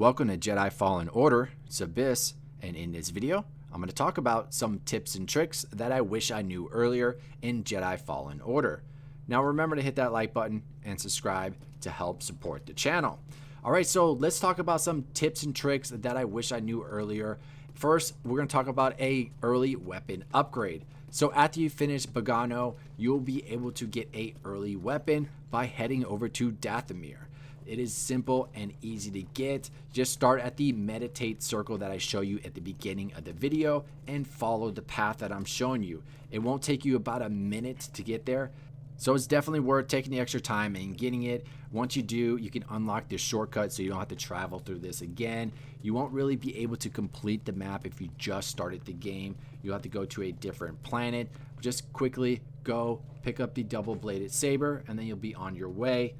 Welcome to Jedi Fallen Order, it's Abyss, and in this video, I'm going to talk about some tips and tricks that I wish I knew earlier in Jedi Fallen Order. Now remember to hit that like button and subscribe to help support the channel. Alright, so let's talk about some tips and tricks that I wish I knew earlier. First, we're going to talk about a early weapon upgrade. So after you finish Bogano, you'll be able to get a early weapon by heading over to Dathomir. It is simple and easy to get. Just start at the meditate circle that I show you at the beginning of the video and follow the path that I'm showing you. It won't take you about a minute to get there. So it's definitely worth taking the extra time and getting it. Once you do, you can unlock this shortcut so you don't have to travel through this again. You won't really be able to complete the map if you just started the game. You'll have to go to a different planet. Just quickly go pick up the double-bladed saber and then you'll be on your way.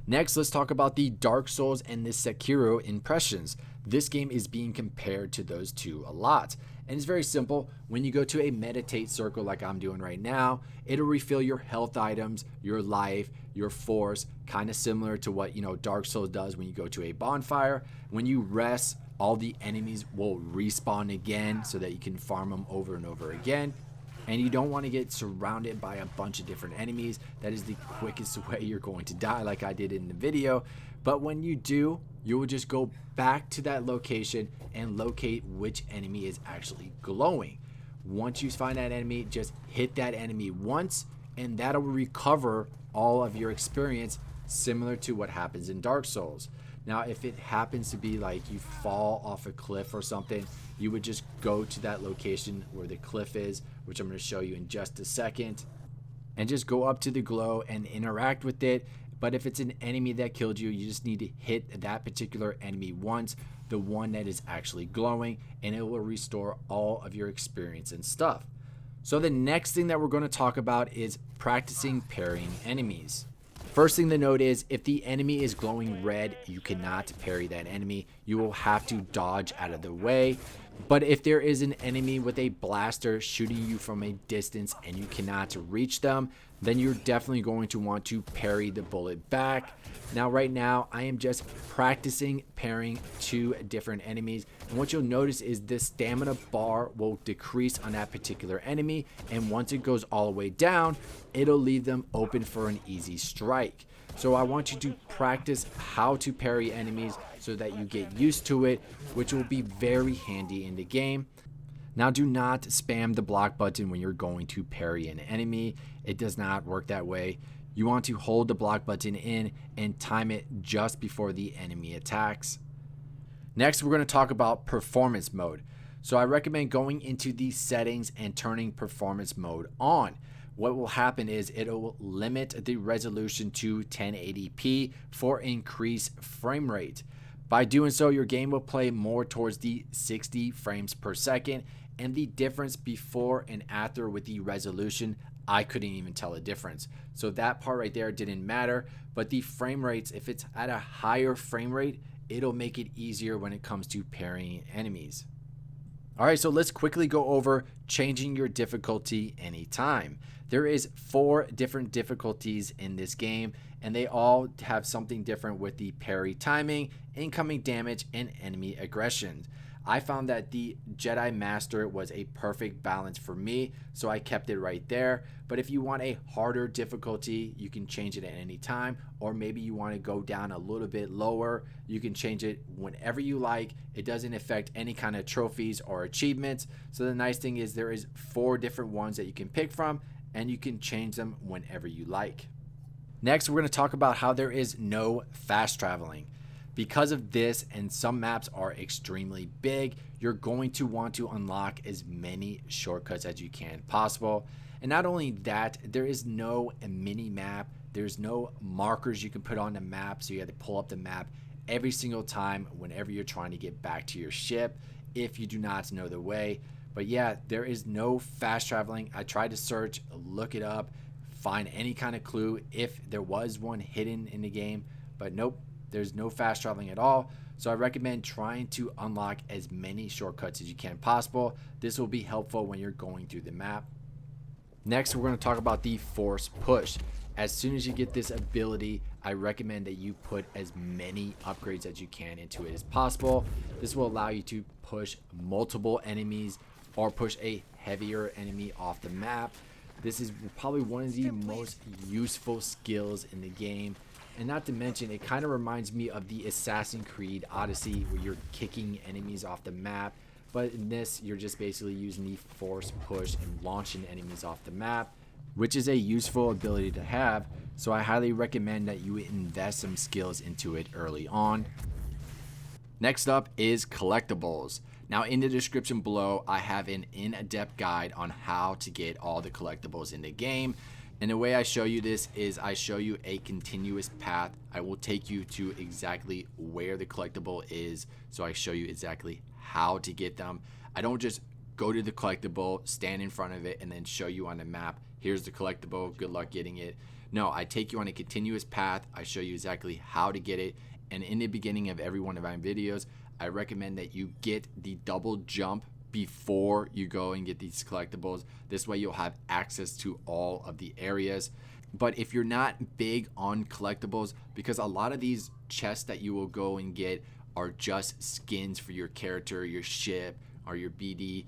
Next, let's talk about the Dark Souls and the Sekiro impressions. This game is being compared to those two a lot. And it's very simple. When you go to a meditate circle like I'm doing right now, it'll refill your health items, your life, your force, kind of similar to what, Dark Souls does when you go to a bonfire. When you rest, all the enemies will respawn again so that you can farm them over and over again. And you don't want to get surrounded by a bunch of different enemies. That is the quickest way you're going to die, like I did in the video. But when you do, you will just go back to that location and locate which enemy is actually glowing. Once you find that enemy, just hit that enemy once and that'll recover all of your experience, similar to what happens in Dark Souls. Now, if it happens to be like you fall off a cliff or something, you would just go to that location where the cliff is, which I'm going to show you in just a second, and just go up to the glow and interact with it. But if it's an enemy that killed you, you just need to hit that particular enemy once, the one that is actually glowing, and it will restore all of your experience and stuff. So the next thing that we're going to talk about is practicing parrying enemies. First thing to note is if the enemy is glowing red, you cannot parry that enemy. You will have to dodge out of the way. But if there is an enemy with a blaster shooting you from a distance and you cannot reach them, then you're definitely going to want to parry the bullet back. Now, right now, I am just practicing parrying two different enemies. And what you'll notice is the stamina bar will decrease on that particular enemy. And once it goes all the way down, it'll leave them open for an easy strike. So I want you to practice how to parry enemies so that you get used to it, which will be very handy in the game. Now, do not spam the block button when you're going to parry an enemy. It does not work that way. You want to hold the block button in and time it just before the enemy attacks. Next, we're going to talk about performance mode. So I recommend going into the settings and turning performance mode on. What will happen is it'll limit the resolution to 1080p for increased frame rate. By doing so, your game will play more towards the 60 frames per second, and the difference before and after with the resolution, I couldn't even tell a difference. So that part right there didn't matter, but the frame rates, if it's at a higher frame rate, it'll make it easier when it comes to parrying enemies. Alright, so let's quickly go over changing your difficulty anytime. There is 4 different difficulties in this game, and they all have something different with the parry timing, incoming damage, and enemy aggression. I found that the Jedi Master was a perfect balance for me, so I kept it right there. But if you want a harder difficulty, you can change it at any time, or maybe you want to go down a little bit lower, you can change it whenever you like. It doesn't affect any kind of trophies or achievements. So the nice thing is there is 4 different ones that you can pick from, and you can change them whenever you like. Next, we're going to talk about how there is no fast traveling. Because of this, and some maps are extremely big, you're going to want to unlock as many shortcuts as you can possible. And not only that, there is no mini map. There's no markers you can put on the map, so you have to pull up the map every single time whenever you're trying to get back to your ship if you do not know the way. But yeah, there is no fast traveling. I tried to search, look it up, find any kind of clue if there was one hidden in the game, but nope, there's no fast traveling at all. So I recommend trying to unlock as many shortcuts as you can possible. This will be helpful when you're going through the map. Next, we're going to talk about the force push. As soon as you get this ability, I recommend that you put as many upgrades as you can into it as possible. This will allow you to push multiple enemies or push a heavier enemy off the map. This is probably one of the most useful skills in the game. And not to mention, it kind of reminds me of the Assassin's Creed Odyssey, where you're kicking enemies off the map. But in this, you're just basically using the force push and launching enemies off the map, which is a useful ability to have. So I highly recommend that you invest some skills into it early on. Next up is collectibles. Now in the description below, I have an in-depth guide on how to get all the collectibles in the game. And the way I show you this is I show you a continuous path. I will take you to exactly where the collectible is. So I show you exactly how to get them. I don't just go to the collectible, stand in front of it, and then show you on the map, here's the collectible, good luck getting it. No, I take you on a continuous path. I show you exactly how to get it. And in the beginning of every one of my videos, I recommend that you get the double jump before you go and get these collectibles. This way you'll have access to all of the areas. But if you're not big on collectibles, because a lot of these chests that you will go and get are just skins for your character, your ship, or your BD,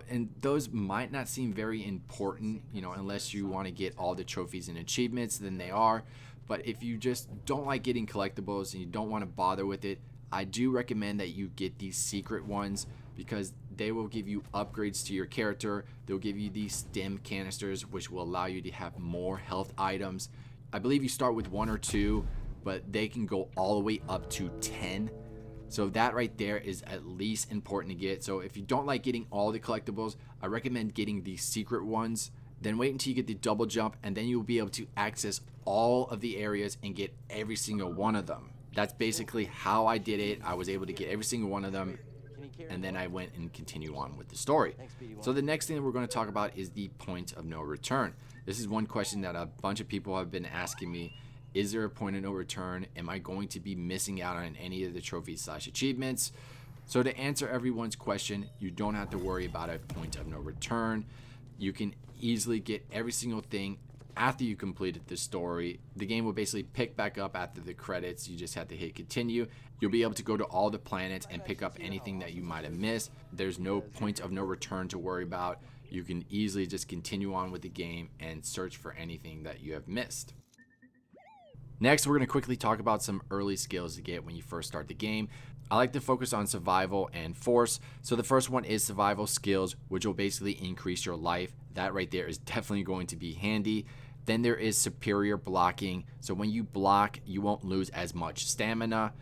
and those might not seem very important, unless you want to get all the trophies and achievements, then they are. But if you just don't like getting collectibles and you don't want to bother with it, I do recommend that you get these secret ones, because they will give you upgrades to your character. They'll give you these stim canisters, which will allow you to have more health items. I believe you start with 1 or 2, but they can go all the way up to 10. So that right there is at least important to get. So if you don't like getting all the collectibles, I recommend getting the secret ones. Then wait until you get the double jump, and then you'll be able to access all of the areas and get every single one of them. That's basically how I did it. I was able to get every single one of them, and then I went and continue on with the story. So the next thing that we're going to talk about is the point of no return. This is one question that a bunch of people have been asking me. Is there a point of no return? Am I going to be missing out on any of the trophies / achievements? So to answer everyone's question, you don't have to worry about a point of no return. You can easily get every single thing after you completed the story. The game will basically pick back up after the credits. You just have to hit continue. You'll be able to go to all the planets and pick up anything that you might have missed. There's no point of no return to worry about. You can easily just continue on with the game and search for anything that you have missed. Next, we're going to quickly talk about some early skills to get when you first start the game. I like to focus on survival and force. So the first one is survival skills, which will basically increase your life. That right there is definitely going to be handy. Then there is superior blocking. So when you block, you won't lose as much stamina.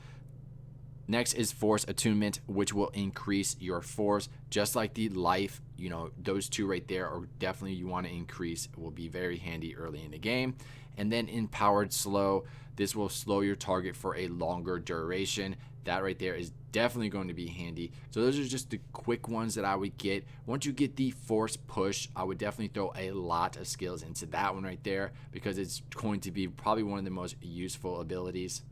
Next is force attunement, which will increase your force, just like the life. Those two right there are definitely you want to increase. It will be very handy early in the game. And then empowered slow. This will slow your target for a longer duration. That right there is definitely going to be handy. So those are just the quick ones that I would get. Once you get the force push, I would definitely throw a lot of skills into that one right there, because it's going to be probably one of the most useful abilities.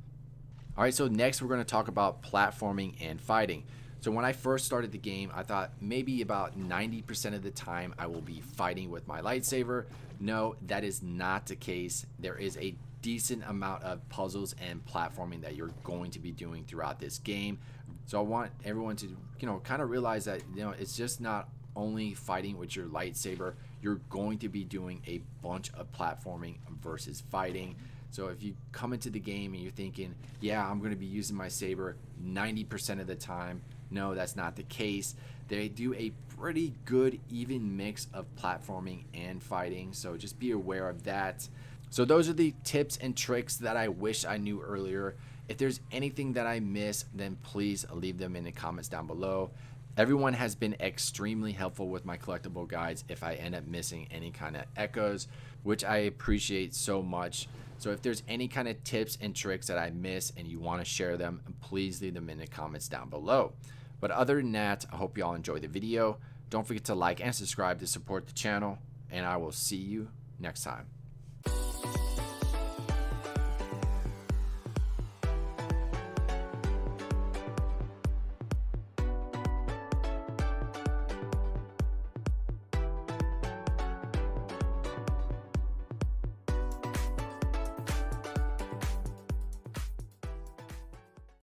All right, so next we're going to talk about platforming and fighting. So when I first started the game, I thought maybe about 90% of the time I will be fighting with my lightsaber. No, that is not the case. There is a decent amount of puzzles and platforming that you're going to be doing throughout this game. So I want everyone to, kind of realize that, it's just not only fighting with your lightsaber. You're going to be doing a bunch of platforming versus fighting. So if you come into the game and you're thinking, yeah, I'm going to be using my saber 90% of the time, no, that's not the case. They do a pretty good even mix of platforming and fighting, so just be aware of that. So those are the tips and tricks that I wish I knew earlier. If there's anything that I missed, then please leave them in the comments down below. Everyone has been extremely helpful with my collectible guides if I end up missing any kind of echoes, which I appreciate so much. So if there's any kind of tips and tricks that I miss and you want to share them, please leave them in the comments down below. But other than that, I hope you all enjoy the video. Don't forget to like and subscribe to support the channel, and I will see you next time.